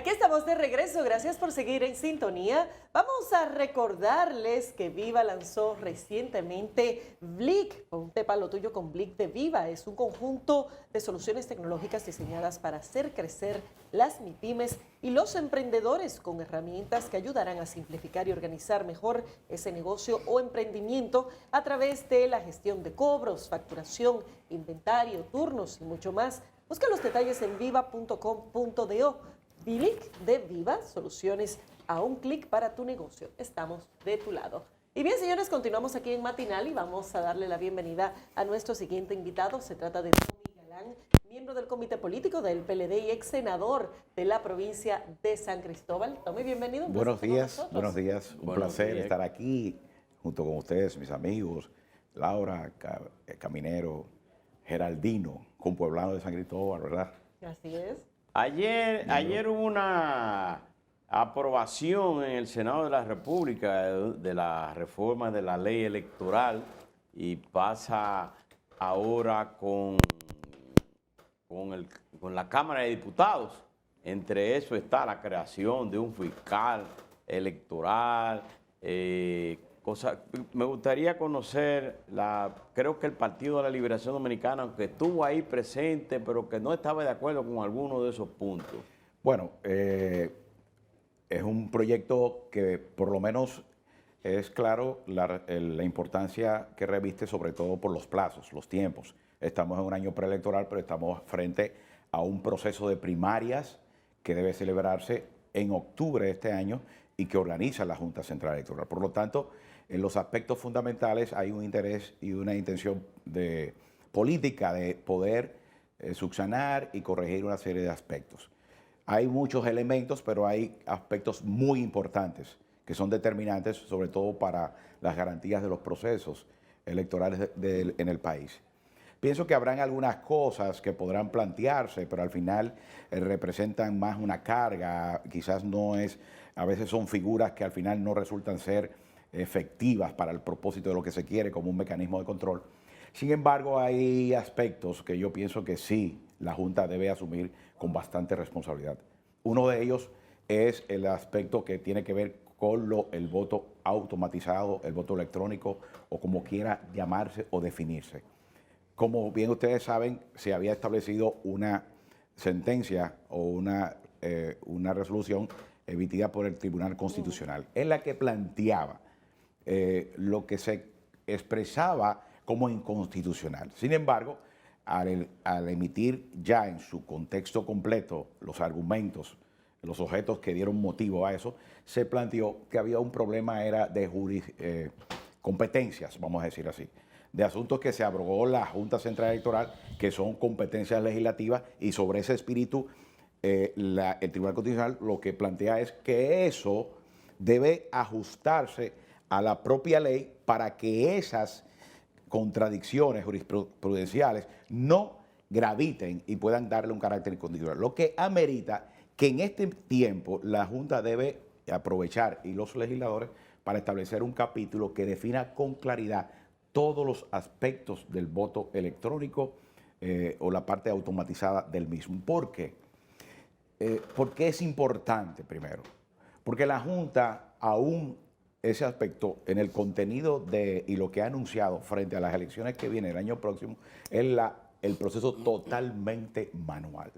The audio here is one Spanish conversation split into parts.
Aquí estamos de regreso, gracias por seguir en sintonía. Vamos a recordarles que Viva lanzó recientemente Blick, ponte pa' lo tuyo con Blick de Viva. Es un conjunto de soluciones tecnológicas diseñadas para hacer crecer las MIPYMES y los emprendedores con herramientas que ayudarán a simplificar y organizar mejor ese negocio o emprendimiento a través de la gestión de cobros, facturación, inventario, turnos y mucho más. Busca los detalles en viva.com.do. Blick de Viva, soluciones a un clic para tu negocio. Estamos de tu lado. Y bien, señores, continuamos aquí en Matinal y vamos a darle la bienvenida a nuestro siguiente invitado. Se trata de Tommy Galán, miembro del Comité Político del PLD y ex senador de la provincia de San Cristóbal. Tommy, bienvenido. Buenos días, buenos días. Un placer estar aquí junto con ustedes, mis amigos, Laura, Caminero, Geraldino, compueblano de San Cristóbal, ¿verdad? Así es. Ayer hubo una aprobación en el Senado de la República de la reforma de la ley electoral y pasa ahora con la Cámara de Diputados. Entre eso está la creación de un fiscal electoral, me gustaría conocer, creo que el Partido de la Liberación Dominicana, aunque estuvo ahí presente, pero que no estaba de acuerdo con alguno de esos puntos. Bueno, es un proyecto que por lo menos es claro la importancia que reviste, sobre todo por los plazos, los tiempos. Estamos en un año preelectoral, pero estamos frente a un proceso de primarias que debe celebrarse en octubre de este año y que organiza la Junta Central Electoral. Por lo tanto, en los aspectos fundamentales hay un interés y una intención política de poder subsanar y corregir una serie de aspectos. Hay muchos elementos, pero hay aspectos muy importantes que son determinantes, sobre todo para las garantías de los procesos electorales en el país. Pienso que habrán algunas cosas que podrán plantearse, pero al final representan más una carga, quizás no es, a veces son figuras que al final no resultan ser efectivas para el propósito de lo que se quiere como un mecanismo de control. Sin embargo, hay aspectos que yo pienso que sí, la Junta debe asumir con bastante responsabilidad. Uno de ellos es el aspecto que tiene que ver con el voto automatizado, el voto electrónico o como quiera llamarse o definirse. Como bien ustedes saben, se había establecido una sentencia o una resolución emitida por el Tribunal Constitucional en la que planteaba lo que se expresaba como inconstitucional. Sin embargo, al emitir ya en su contexto completo los argumentos, los objetos que dieron motivo a eso, se planteó que había un problema era de competencias, vamos a decir así, de asuntos que se abrogó la Junta Central Electoral, que son competencias legislativas, y sobre ese espíritu el Tribunal Constitucional lo que plantea es que eso debe ajustarse a la propia ley para que esas contradicciones jurisprudenciales no graviten y puedan darle un carácter incondicional. Lo que amerita que en este tiempo la Junta debe aprovechar y los legisladores para establecer un capítulo que defina con claridad todos los aspectos del voto electrónico o la parte automatizada del mismo. ¿Por qué? Porque es importante, primero, porque la Junta aún ese aspecto en el contenido y lo que ha anunciado frente a las elecciones que vienen el año próximo es el proceso totalmente manual.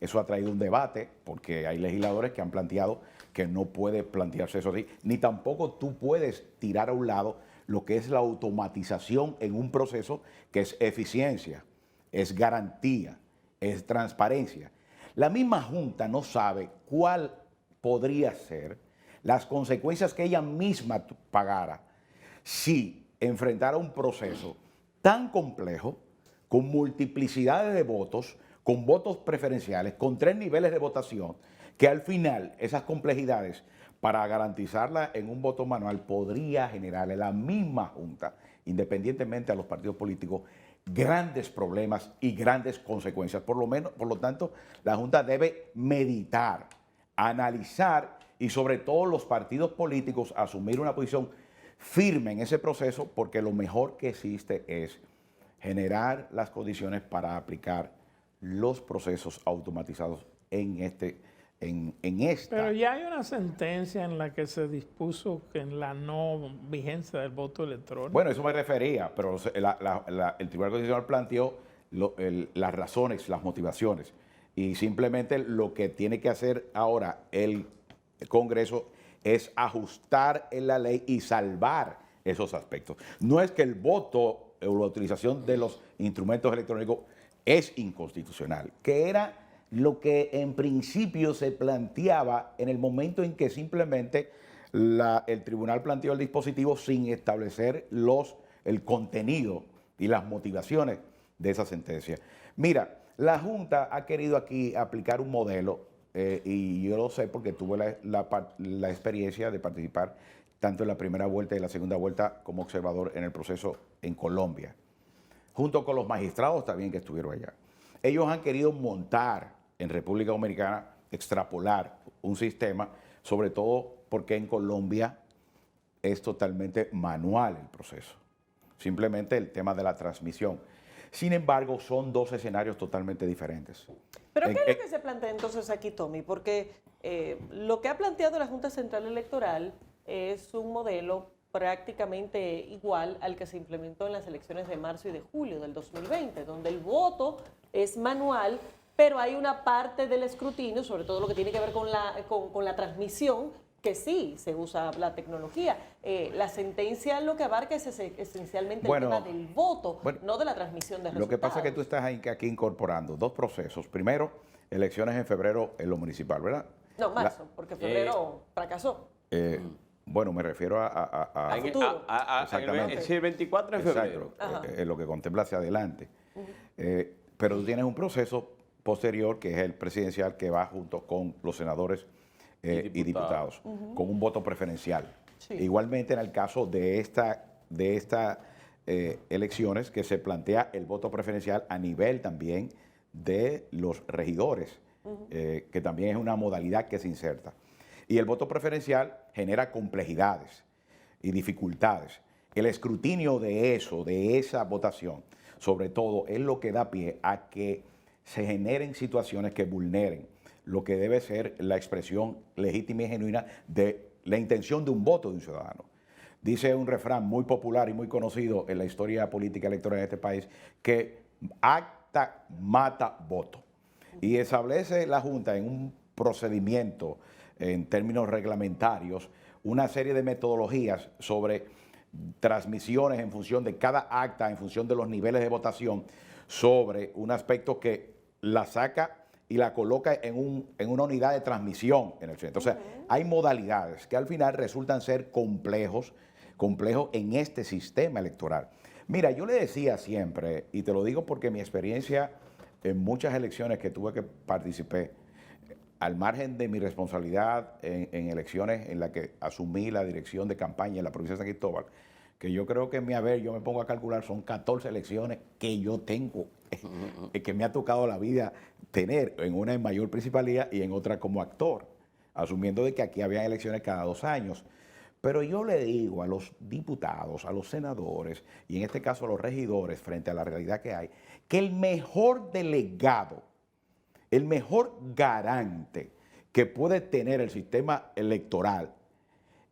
Eso ha traído un debate porque hay legisladores que han planteado que no puede plantearse eso así, ni tampoco tú puedes tirar a un lado lo que es la automatización en un proceso que es eficiencia, es garantía, es transparencia. La misma Junta no sabe cuál podría ser las consecuencias que ella misma pagara si enfrentara un proceso tan complejo, con multiplicidades de votos, con votos preferenciales, con 3 niveles de votación, que al final esas complejidades para garantizarla en un voto manual podría generarle la misma Junta, independientemente a los partidos políticos, grandes problemas y grandes consecuencias. Por lo tanto, la Junta debe meditar, analizar y sobre todo los partidos políticos asumir una posición firme en ese proceso, porque lo mejor que existe es generar las condiciones para aplicar los procesos automatizados en en esta. Pero ya hay una sentencia en la que se dispuso que en la no vigencia del voto electrónico. Bueno, eso me refería, pero el Tribunal Constitucional planteó las razones, las motivaciones. Y simplemente lo que tiene que hacer ahora el Congreso es ajustar en la ley y salvar esos aspectos. No es que el voto o la utilización de los instrumentos electrónicos es inconstitucional, que era lo que en principio se planteaba en el momento en que simplemente el tribunal planteó el dispositivo sin establecer el contenido y las motivaciones de esa sentencia. Mira, la Junta ha querido aquí aplicar un modelo, y yo lo sé porque tuve la experiencia de participar tanto en la primera vuelta y en la segunda vuelta como observador en el proceso en Colombia, junto con los magistrados también que estuvieron allá. Ellos han querido montar en República Dominicana, extrapolar un sistema, sobre todo porque en Colombia es totalmente manual el proceso. Simplemente el tema de la transmisión. Sin embargo, son dos escenarios totalmente diferentes. ¿Pero qué es lo que se plantea entonces aquí, Tommy? Porque lo que ha planteado la Junta Central Electoral es un modelo prácticamente igual al que se implementó en las elecciones de marzo y de julio del 2020, donde el voto es manual, pero hay una parte del escrutinio, sobre todo lo que tiene que ver con la transmisión, que sí se usa la tecnología. La sentencia lo que abarca es esencialmente el tema del voto, no de la transmisión de resultados. Lo que pasa es que tú estás aquí incorporando dos procesos. Primero, elecciones en febrero en lo municipal, ¿verdad? No, marzo, porque febrero fracasó. Bueno, me refiero a futuro. Exactamente. Sí, el 24 de febrero. Exacto, lo que contempla hacia adelante. Pero tú tienes un proceso posterior, que es el presidencial, que va junto con los senadores y diputados, con un voto preferencial. Sí. Igualmente en el caso de estas elecciones, que se plantea el voto preferencial a nivel también de los regidores, que también es una modalidad que se inserta. Y el voto preferencial genera complejidades y dificultades. El escrutinio de esa votación, sobre todo, es lo que da pie a que se generen situaciones que vulneren lo que debe ser la expresión legítima y genuina de la intención de un voto de un ciudadano. Dice un refrán muy popular y muy conocido en la historia política electoral de este país, que acta mata voto. Y establece la Junta en un procedimiento, en términos reglamentarios, una serie de metodologías sobre transmisiones en función de cada acta, en función de los niveles de votación, sobre un aspecto que la saca y la coloca en una unidad de transmisión en el centro. O sea, hay modalidades que al final resultan ser complejos en este sistema electoral. Mira, yo le decía siempre, y te lo digo porque mi experiencia en muchas elecciones que tuve que participé, al margen de mi responsabilidad en elecciones en las que asumí la dirección de campaña en la provincia de San Cristóbal, que yo creo que yo me pongo a calcular, son 14 elecciones que yo tengo, que me ha tocado la vida tener, en una en mayor principalía y en otra como actor, asumiendo de que aquí había elecciones cada 2 años. Pero yo le digo a los diputados, a los senadores y en este caso a los regidores, frente a la realidad que hay, que el mejor delegado, el mejor garante que puede tener el sistema electoral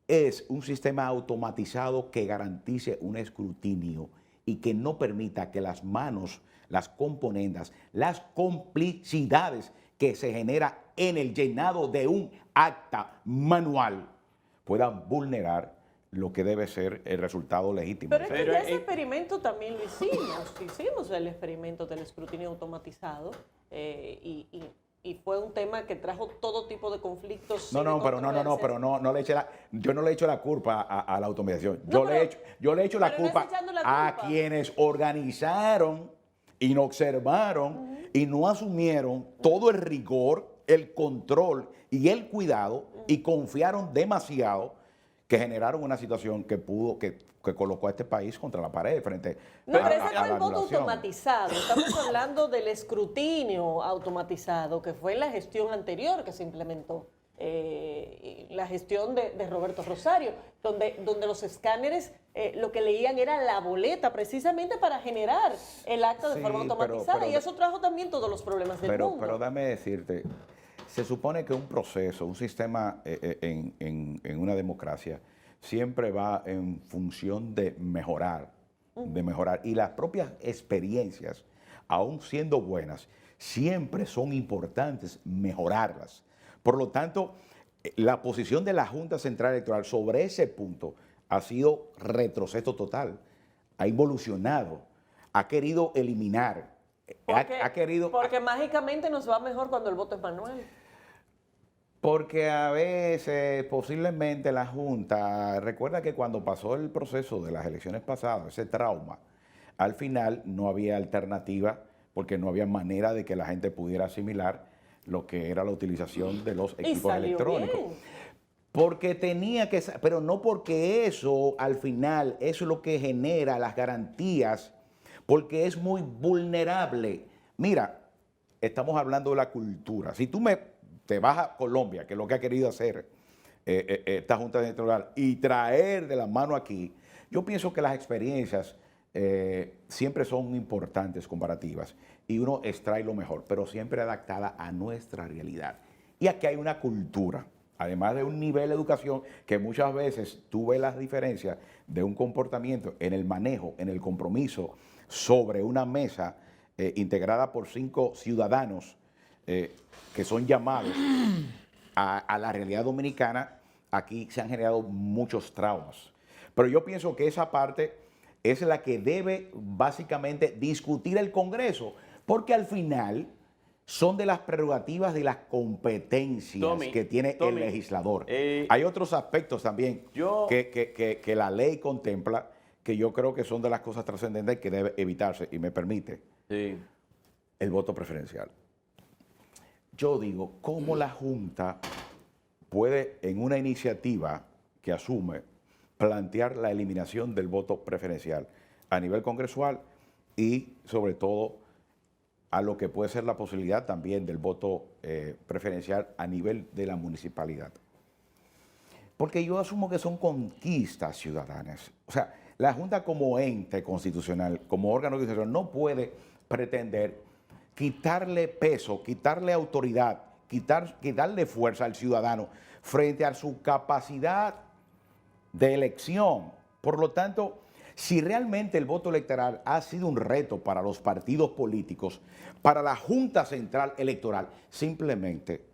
es un sistema automatizado que garantice un escrutinio y que no permita que las manos, las componendas, las complicidades que se genera en el llenado de un acta manual puedan vulnerar lo que debe ser el resultado legítimo. Pero es que ya ese experimento también lo hicimos el experimento del escrutinio automatizado y fue un tema que trajo todo tipo de conflictos. Pero yo no le echo la culpa a la automatización. Yo le echo la culpa a quienes organizaron y no observaron y no asumieron todo el rigor, el control y el cuidado y confiaron demasiado, que generaron una situación que colocó a este país contra la pared frente pero ese fue el voto automatizado. Estamos hablando del escrutinio automatizado, que fue en la gestión anterior que se implementó, la gestión de Roberto Rosario, donde los escáneres lo que leían era la boleta precisamente para generar el acta de forma automatizada, y eso trajo también todos los problemas del mundo. Pero dame decirte, Se supone que un proceso, un sistema en una democracia siempre va en función de mejorar, de mejorar. Y las propias experiencias, aun siendo buenas, siempre son importantes mejorarlas. Por lo tanto, la posición de la Junta Central Electoral sobre ese punto ha sido retroceso total. Ha involucionado, ha querido eliminar, ha querido... Porque mágicamente nos va mejor cuando el voto es manual. Porque a veces, posiblemente la Junta, recuerda que cuando pasó el proceso de las elecciones pasadas, ese trauma, al final no había alternativa porque no había manera de que la gente pudiera asimilar lo que era la utilización de los equipos electrónicos. Bien. Porque tenía que, pero no porque eso al final, eso es lo que genera las garantías, porque es muy vulnerable. Mira, estamos hablando de la cultura. Si tú te vas a Colombia, que es lo que ha querido hacer esta Junta Electoral, y traer de la mano aquí, yo pienso que las experiencias siempre son importantes, comparativas, y uno extrae lo mejor, pero siempre adaptada a nuestra realidad. Y aquí hay una cultura, además de un nivel de educación, que muchas veces tú ves las diferencias de un comportamiento en el manejo, en el compromiso, sobre una mesa integrada por 5 ciudadanos, que son llamados a la realidad dominicana. Aquí se han generado muchos traumas. Pero yo pienso que esa parte es la que debe básicamente discutir el Congreso, porque al final son de las prerrogativas de las competencias que tiene el legislador. Hay otros aspectos también que la ley contempla, que yo creo que son de las cosas trascendentes que debe evitarse, y me permite, el voto preferencial. Yo digo, ¿cómo la Junta puede, en una iniciativa que asume, plantear la eliminación del voto preferencial a nivel congresual y, sobre todo, a lo que puede ser la posibilidad también del voto preferencial a nivel de la municipalidad? Porque yo asumo que son conquistas ciudadanas. O sea, la Junta como ente constitucional, como órgano constitucional, no puede pretender quitarle peso, quitarle autoridad, quitarle fuerza al ciudadano frente a su capacidad de elección. Por lo tanto, si realmente el voto electoral ha sido un reto para los partidos políticos, para la Junta Central Electoral, simplemente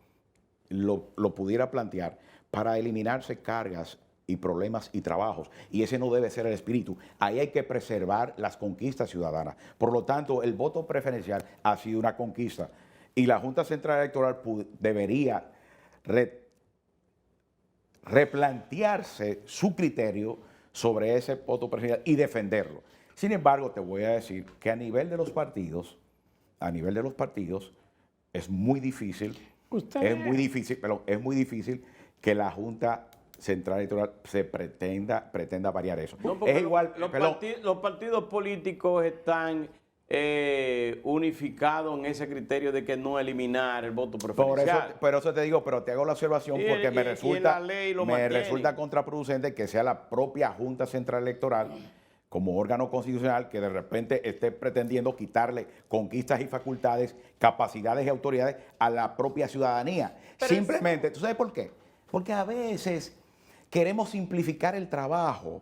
lo pudiera plantear para eliminarse cargas y problemas y trabajos. Y ese no debe ser el espíritu. Ahí hay que preservar las conquistas ciudadanas. Por lo tanto, el voto preferencial ha sido una conquista. Y la Junta Central Electoral debería replantearse su criterio sobre ese voto preferencial y defenderlo. Sin embargo, te voy a decir que a nivel de los partidos, es muy difícil, es muy difícil que la Junta Central Electoral se pretenda variar eso. No, es igual, los partidos políticos están unificados en ese criterio de que no eliminar el voto preferencial. Por eso te digo, pero te hago la observación porque me resulta contraproducente que sea la propia Junta Central Electoral, como órgano constitucional, que de repente esté pretendiendo quitarle conquistas y facultades, capacidades y autoridades a la propia ciudadanía. Pero simplemente, ¿tú sabes por qué? Porque a veces queremos simplificar el trabajo.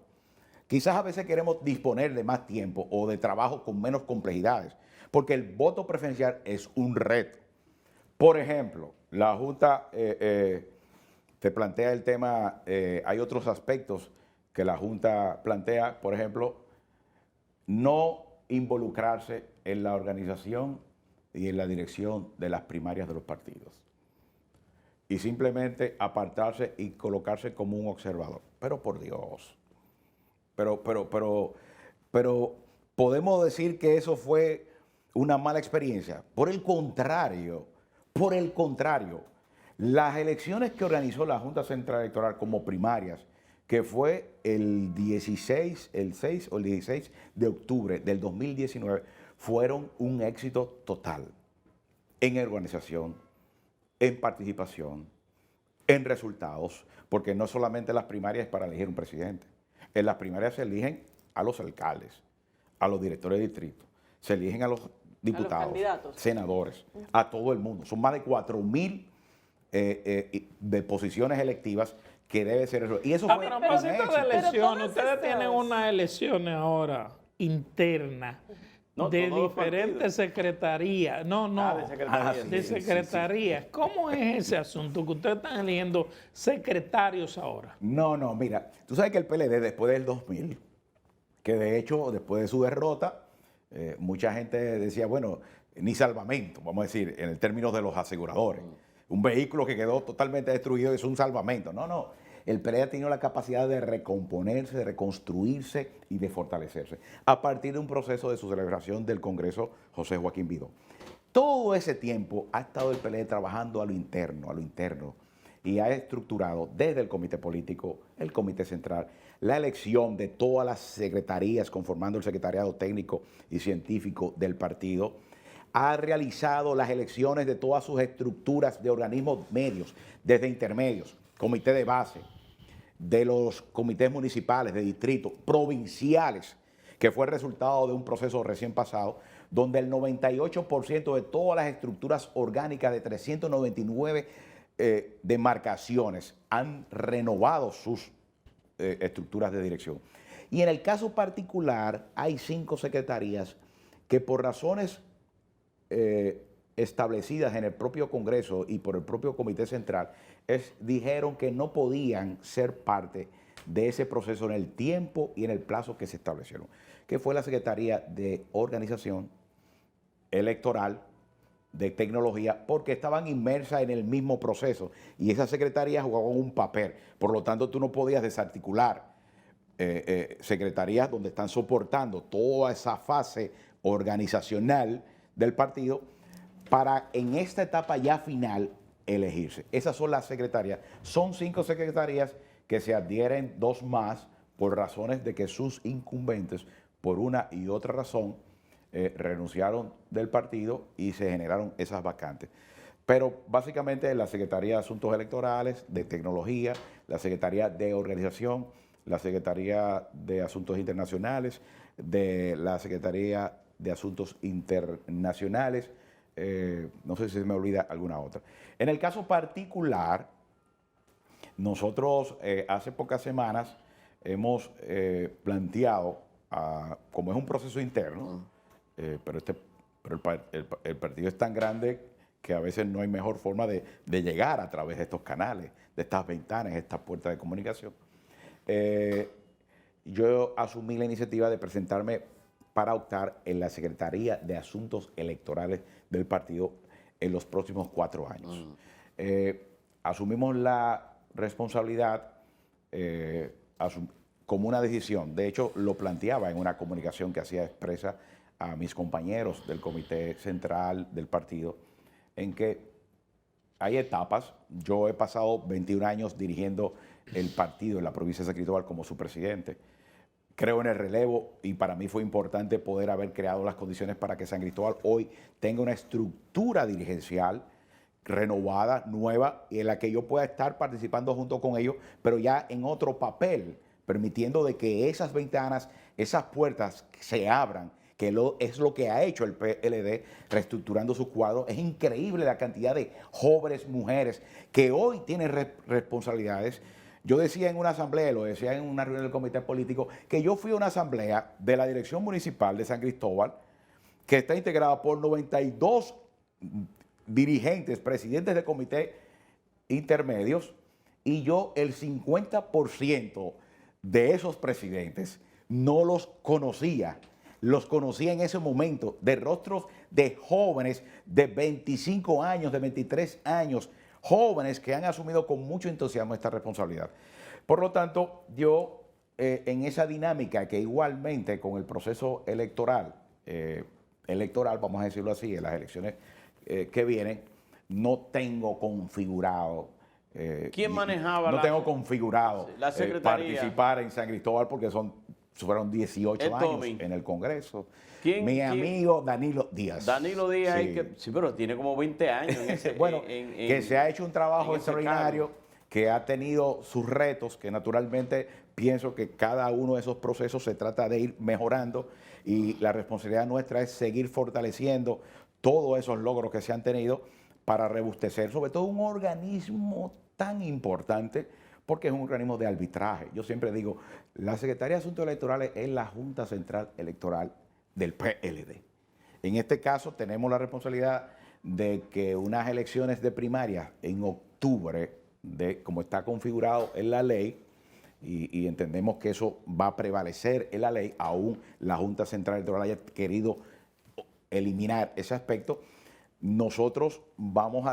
Quizás a veces queremos disponer de más tiempo o de trabajo con menos complejidades, porque el voto preferencial es un reto. Por ejemplo, la Junta te plantea el tema, hay otros aspectos que la Junta plantea, por ejemplo, no involucrarse en la organización y en la dirección de las primarias de los partidos, y simplemente apartarse y colocarse como un observador. Pero por Dios, pero podemos decir que eso fue una mala experiencia. Por el contrario, las elecciones que organizó la Junta Central Electoral como primarias, que fue el 6 o el 16 de octubre del 2019, fueron un éxito total en organización, en participación, en resultados, porque no solamente las primarias es para elegir un presidente. En las primarias se eligen a los alcaldes, a los directores de distrito, se eligen a los diputados, senadores, a todo el mundo. Son más de 4.000 de posiciones electivas que debe ser eso. Y eso A fue un propósito éxito. de elecciones, todas ustedes esas- tienen unas elecciones ahora internas No, de todos los diferentes partidos. secretarías. No, no. de secretaría. sí, De sí, sí, secretarías. ¿Cómo es ese asunto? Que ustedes están eligiendo secretarios ahora. No, mira, tú sabes que el PLD después del 2000, que de hecho después de su derrota, mucha gente decía, bueno, ni salvamento, vamos a decir, en el términos de los aseguradores. Un vehículo que quedó totalmente destruido es un salvamento. No. El PLD ha tenido la capacidad de recomponerse, de reconstruirse y de fortalecerse a partir de un proceso de su celebración del Congreso José Joaquín Bidó. Todo ese tiempo ha estado el PLD trabajando a lo interno, y ha estructurado desde el comité político, el comité central, la elección de todas las secretarías conformando el secretariado técnico y científico del partido, ha realizado las elecciones de todas sus estructuras de organismos medios, desde intermedios, comité de base, de los comités municipales, de distrito, provinciales, que fue el resultado de un proceso recién pasado, donde el 98% de todas las estructuras orgánicas de 399 demarcaciones han renovado sus estructuras de dirección. Y en el caso particular, hay 5 secretarías que por razones establecidas en el propio Congreso y por el propio Comité Central, dijeron que no podían ser parte de ese proceso en el tiempo y en el plazo que se establecieron, que fue la Secretaría de Organización Electoral, de Tecnología, porque estaban inmersas en el mismo proceso y esas secretarías jugaban un papel. Por lo tanto, tú no podías desarticular secretarías donde están soportando toda esa fase organizacional del partido para en esta etapa ya final elegirse. Esas son las secretarías. Son 5 secretarías que se adhieren 2 más por razones de que sus incumbentes, por una y otra razón, renunciaron del partido y se generaron esas vacantes. Pero básicamente la Secretaría de Asuntos Electorales, de Tecnología, la Secretaría de Organización, la Secretaría de Asuntos Internacionales, de la Secretaría de Asuntos Internacionales, no sé si se me olvida alguna otra. En el caso particular, nosotros hace pocas semanas hemos planteado, como es un proceso interno, pero el partido es tan grande que a veces no hay mejor forma de llegar a través de estos canales, de estas ventanas, estas puertas de comunicación. Yo asumí la iniciativa de presentarme para optar en la Secretaría de Asuntos Electorales del partido en los próximos 4 años. Asumimos la responsabilidad como una decisión. De hecho, lo planteaba en una comunicación que hacía expresa a mis compañeros del Comité Central del partido, en que hay etapas. Yo he pasado 21 años dirigiendo el partido en la provincia de San Cristóbal como su presidente. Creo en el relevo y para mí fue importante poder haber creado las condiciones para que San Cristóbal hoy tenga una estructura dirigencial renovada, nueva, y en la que yo pueda estar participando junto con ellos, pero ya en otro papel, permitiendo de que esas ventanas, esas puertas se abran, que es lo que ha hecho el PLD reestructurando su cuadro. Es increíble la cantidad de jóvenes mujeres que hoy tienen responsabilidades. Yo decía en una asamblea, lo decía en una reunión del comité político, que yo fui a una asamblea de la Dirección Municipal de San Cristóbal, que está integrada por 92 dirigentes, presidentes de comité intermedios, y yo el 50% de esos presidentes no los conocía. Los conocía en ese momento de rostros de jóvenes de 25 años, de 23 años, jóvenes que han asumido con mucho entusiasmo esta responsabilidad. Por lo tanto, yo en esa dinámica que igualmente con el proceso electoral, vamos a decirlo así, en las elecciones que vienen, no tengo configurado. ¿Quién manejaba no tengo configurado la secretaría? Participar en San Cristóbal porque fueron 18 años Tommy en el Congreso. ¿Quién? Amigo Danilo Díaz. Danilo Díaz, Sí. Sí, pero tiene como 20 años. En ese, Bueno, que se ha hecho un trabajo en ese extraordinario, cargo. que ha tenido sus retos, que naturalmente pienso que cada uno de esos procesos se trata de ir mejorando y la responsabilidad nuestra es seguir fortaleciendo todos esos logros que se han tenido para rebustecer, sobre todo un organismo tan importante, porque es un organismo de arbitraje. Yo siempre digo, la Secretaría de Asuntos Electorales es la Junta Central Electoral del PLD. En este caso tenemos la responsabilidad de que unas elecciones de primaria en octubre, como está configurado en la ley, y entendemos que eso va a prevalecer en la ley, aún la Junta Central Electoral haya querido eliminar ese aspecto, nosotros vamos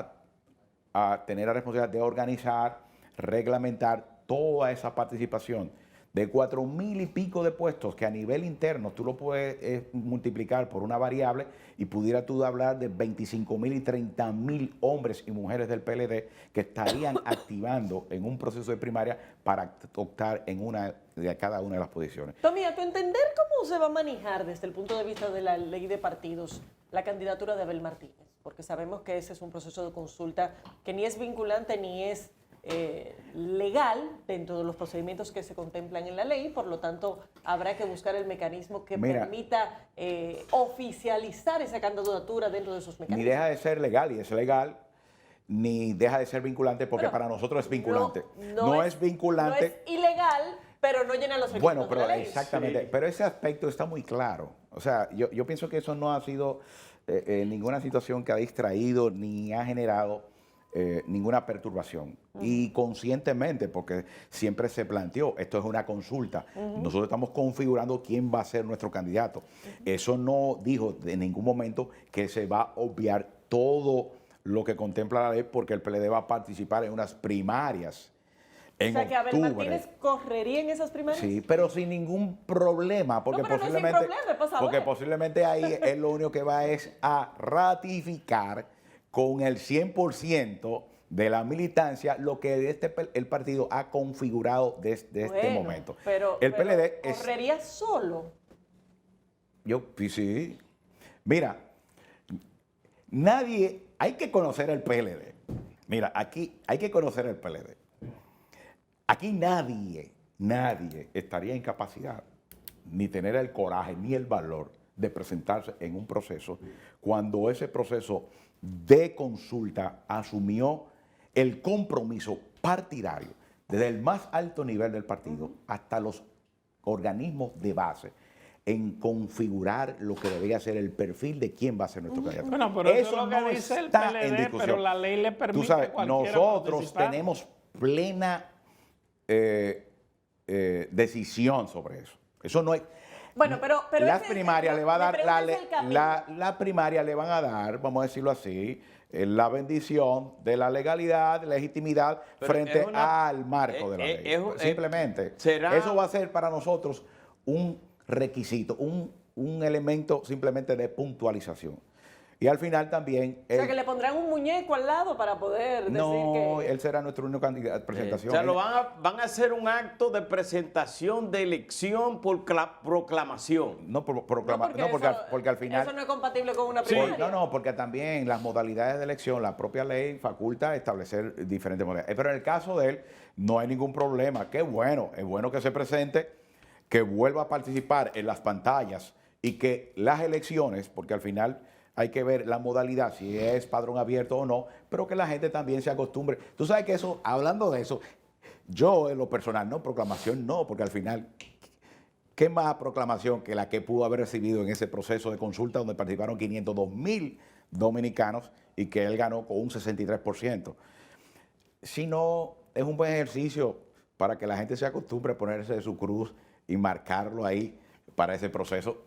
a tener la responsabilidad de organizar, reglamentar toda esa participación de 4,000 y pico de puestos que a nivel interno tú lo puedes multiplicar por una variable y pudiera tú hablar de 25,000 y 30,000 hombres y mujeres del PLD que estarían activando en un proceso de primaria para optar en una de cada una de las posiciones. Tommy, a tu entender, ¿cómo se va a manejar desde el punto de vista de la ley de partidos la candidatura de Abel Martínez? Porque sabemos que ese es un proceso de consulta que ni es vinculante ni es legal dentro de los procedimientos que se contemplan en la ley, por lo tanto habrá que buscar el mecanismo que permita oficializar esa candidatura dentro de esos mecanismos. Ni deja de ser legal, y es legal, ni deja de ser vinculante, porque para nosotros es vinculante. No es vinculante. No es ilegal, pero no llena los requisitos de la ley. Exactamente, Sí. pero ese aspecto está muy claro. O sea, yo pienso que eso no ha sido ninguna situación que ha distraído ni ha generado ninguna perturbación. Y conscientemente, porque siempre se planteó, esto es una consulta, nosotros estamos configurando quién va a ser nuestro candidato. Eso no dijo en ningún momento que se va a obviar todo lo que contempla la ley, porque el PLD va a participar en unas primarias en o sea, que Abel octubre. Martínez correría en esas primarias. Sí, pero sin ningún problema, porque No, pero no es sin posiblemente, problema, es para saber. porque posiblemente ahí él lo único que va es a ratificar con el 100% de la militancia lo que el partido ha configurado desde este momento. Pero, el PLD correría solo. Sí. Mira, nadie, hay que conocer el PLD. Mira, aquí hay que conocer el PLD. Aquí nadie estaría en capacidad, ni tener el coraje, ni el valor de presentarse en un proceso cuando ese proceso de consulta asumió el compromiso partidario desde el más alto nivel del partido hasta los organismos de base en configurar lo que debería ser el perfil de quién va a ser nuestro candidato. Bueno, pero eso es lo que no dice el está en PLD, discusión. pero la ley le permite Tú sabes, a cualquiera nosotros participar. tenemos plena decisión sobre eso. Eso no es. Bueno, pero Las ese- primarias le va a mi dar pregunta es el camino. la primaria le van a dar, vamos a decirlo así, la bendición de la legalidad, legitimidad Pero frente es una- al marco de la ley. Simplemente, será- eso va a ser para nosotros un requisito, un elemento simplemente de puntualización. Y al final también... O sea, que le pondrán un muñeco al lado para poder decir No, que... él será nuestro único candidato de presentación. O sea, van a hacer un acto de presentación de elección por proclamación. No, No, porque al final... Eso no es compatible con una Sí. primaria. No, porque también las modalidades de elección, la propia ley faculta establecer diferentes modalidades. Pero en el caso de él, no hay ningún problema. Qué bueno, es bueno que se presente, que vuelva a participar en las pantallas y que las elecciones, porque al final hay que ver la modalidad, si es padrón abierto o no, pero que la gente también se acostumbre. Tú sabes que eso, hablando de eso, yo en lo personal, no, proclamación no, porque al final, ¿qué más proclamación que la que pudo haber recibido en ese proceso de consulta donde participaron 502,000 dominicanos y que él ganó con un 63%? Si no, es un buen ejercicio para que la gente se acostumbre a ponerse de su cruz y marcarlo ahí para ese proceso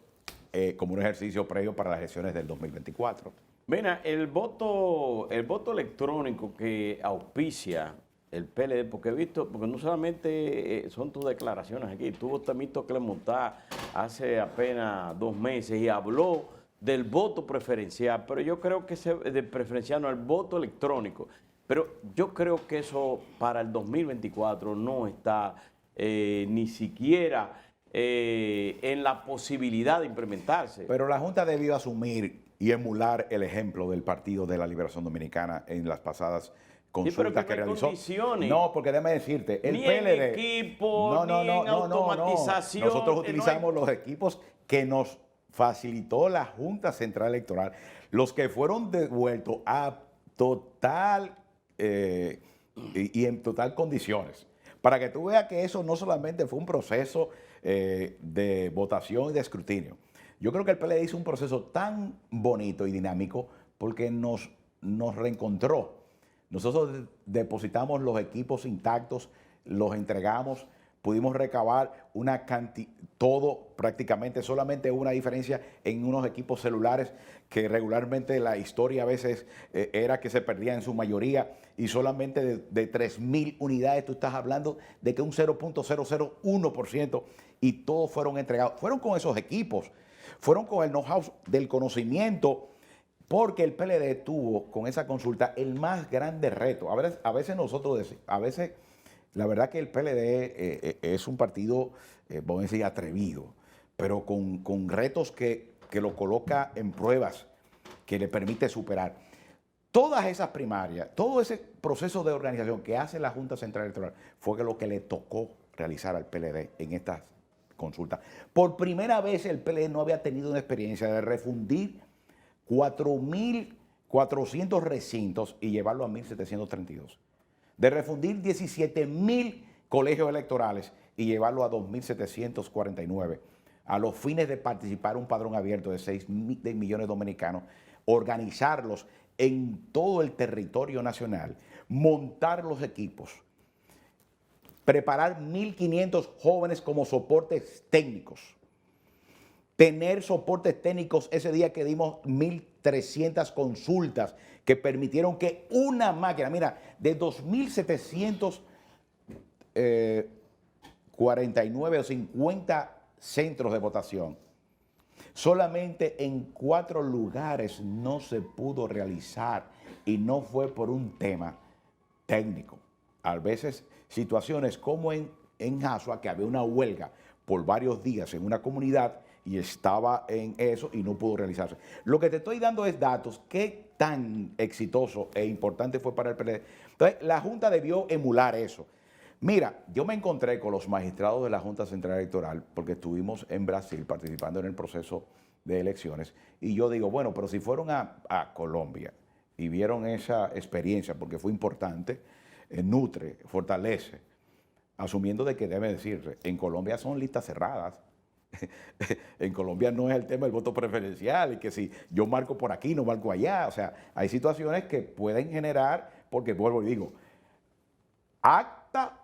como un ejercicio previo para las elecciones del 2024. Mira, el voto electrónico que auspicia el PLD, porque he visto, porque no solamente son tus declaraciones aquí, tuvo también Clemontá hace apenas 2 meses y habló del voto preferencial, pero yo creo que de preferencial no, el voto electrónico, pero yo creo que eso para el 2024 no está ni siquiera en la posibilidad de implementarse. Pero la Junta debió asumir y emular el ejemplo del Partido de la Liberación Dominicana en las pasadas consultas que no hay realizó. condiciones. No, porque déjame decirte, el Ni en PLD... equipo, ni en automatización. Nosotros no hay- utilizamos los equipos que nos facilitó la Junta Central Electoral, los que fueron devueltos a total y en total condiciones. Para que tú veas que eso no solamente fue un proceso de votación y de escrutinio. Yo creo que el PLD hizo un proceso tan bonito y dinámico porque nos reencontró. Nosotros depositamos los equipos intactos, los entregamos, pudimos recabar una cantidad, todo prácticamente, solamente una diferencia en unos equipos celulares que regularmente la historia a veces era que se perdía en su mayoría y solamente de 3.000 unidades tú estás hablando de que un 0.001% y todos fueron entregados. Fueron con esos equipos, fueron con el know-how del conocimiento, porque el PLD tuvo con esa consulta el más grande reto. A veces nosotros decimos, a veces la verdad que el PLD es un partido, vamos a decir, atrevido, pero con retos que lo coloca en pruebas, que le permite superar. Todas esas primarias, todo ese proceso de organización que hace la Junta Central Electoral fue lo que le tocó realizar al PLD en estas consultas. Por primera vez el PLD no había tenido una experiencia de refundir 4.400 recintos y llevarlo a 1.732. De refundir 17.000 colegios electorales y llevarlo a 2.749, a los fines de participar en un padrón abierto de 6 millones de dominicanos, organizarlos en todo el territorio nacional, montar los equipos, preparar 1.500 jóvenes como soportes técnicos, tener soportes técnicos ese día que dimos 1.300 consultas que permitieron que una máquina, mira, de 2.749 o 50 centros de votación, solamente en 4 lugares no se pudo realizar y no fue por un tema técnico. A veces situaciones como en Asua, que había una huelga por varios días en una comunidad y estaba en eso y no pudo realizarse. Lo que te estoy dando es datos, qué tan exitoso e importante fue para el PLD. Entonces, la Junta debió emular eso. Mira, yo me encontré con los magistrados de la Junta Central Electoral porque estuvimos en Brasil participando en el proceso de elecciones y yo digo, bueno, pero si fueron a Colombia y vieron esa experiencia, porque fue importante, nutre, fortalece, asumiendo de que debe decirse, en Colombia son listas cerradas. En Colombia no es el tema del voto preferencial y que si yo marco por aquí, no marco allá. O sea, hay situaciones que pueden generar, porque vuelvo y digo, acta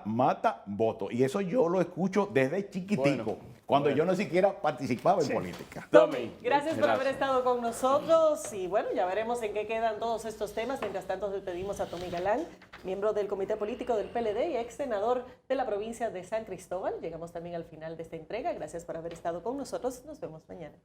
mata voto. Y eso yo lo escucho desde chiquitico, cuando yo no siquiera participaba en política. Tommy, gracias por haber estado con nosotros y bueno, ya veremos en qué quedan todos estos temas. Mientras tanto, despedimos a Tommy Galán, miembro del Comité Político del PLD y ex senador de la provincia de San Cristóbal. Llegamos también al final de esta entrega. Gracias por haber estado con nosotros. Nos vemos mañana.